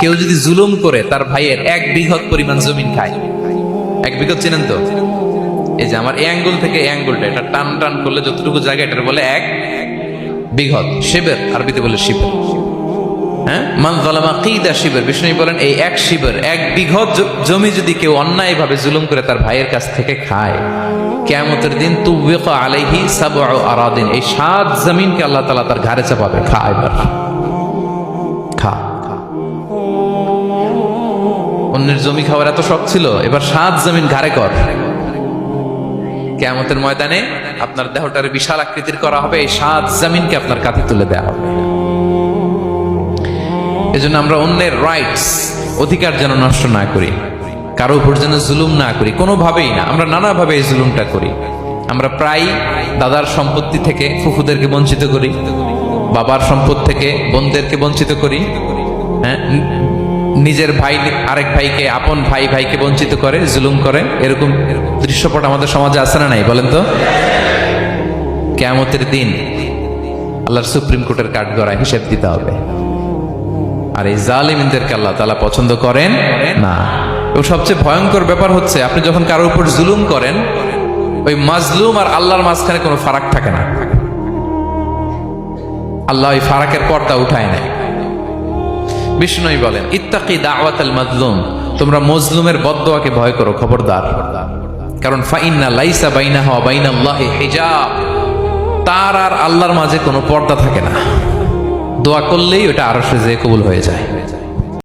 কেউ যদি জুলুম করে তার ভাইয়ের 1 বিঘত পরিমাণ জমিন খায়, 1 বিঘত চেনেন তো? এই যে আমার এই অ্যাঙ্গেল থেকে এই অ্যাঙ্গেলটা, এটা টান টান করলে যতটুকু জায়গা, এটার বলে 1 বিঘত। শিবের আরবিতে বলে শিবের। হ্যাঁ, মান যালামা কিদা শিবের। বিষ্ণু বলেন এই 1 শিবের 1 বিঘত জমি যদি কেউ অন্যায়ভাবে জুলুম করে তার ভাইয়ের কাছ থেকে খায়, কিয়ামতের দিন তুবিকা আলাইহি সাবউ আরাদিন, এই 7 জমিনকে আল্লাহ তাআলা তার ঘাড়ে চাপাবে। খা এবার, খা। অন্যের জমি খাওয়ার এত শখ ছিল, এবার 7 জমিন ঘাড়ে কর। কিয়ামতের ময়দানে আপনার দেহটার বিশাল আকৃতির করা হবে, এই 7 জমিনকে আপনার কাঁধে তুলে দেওয়া হবে। এজন্য আমরা অন্যের রাইটস, অধিকার যেন নষ্ট না করি, কারো উপর যেন জুলুম না করি, কোনোভাবেই না। আমরা নানাভাবে এই জুলুমটা করি। আমরা প্রায় দাদার সম্পত্তি থেকে ফুফুদেরকে বঞ্চিত করি, বাবার সম্পদ থেকে বোনদেরকে বঞ্চিত করি। হ্যাঁ, নিজের ভাই আরেক ভাইকে, আপন ভাই ভাইকে বঞ্চিত করে, জুলুম করে। এরকম দৃশ্যপট আমাদের সমাজে আছে না নাই বলেন তো? কিয়ামতের দিন আল্লাহর সুপ্রিম কোর্টের কাঠগড়ায় হিসেব দিতে হবে। আর এই জালিমদেরকে আল্লাহ তাআলা পছন্দ করেন না। এবং সবচেয়ে ভয়ঙ্কর ব্যাপার হচ্ছে, আপনি যখন কারোর উপর জুলুম করেন, ওই মাজলুম আর আল্লাহর মাঝখানে কোনো ফারাক থাকে না। আল্লাহ ওই ফারাকের পর্দা উঠায় নেয়। বিষ্ণুই বলেন ইত্তাকি দাওয়াতাল মাজলুম, তোমরা মজলুমের বদদোয়াকে ভয় করো, খবরদার। কারণ ফাইন্না লাইসা বাইনাহা ওয়া বাইনাল্লাহি হিজাব, তার আর আল্লাহর মাঝে কোনো পর্দা থাকে না। দোয়া করলেই ওটা আরশে যেয়ে কবুল হয়ে যায়।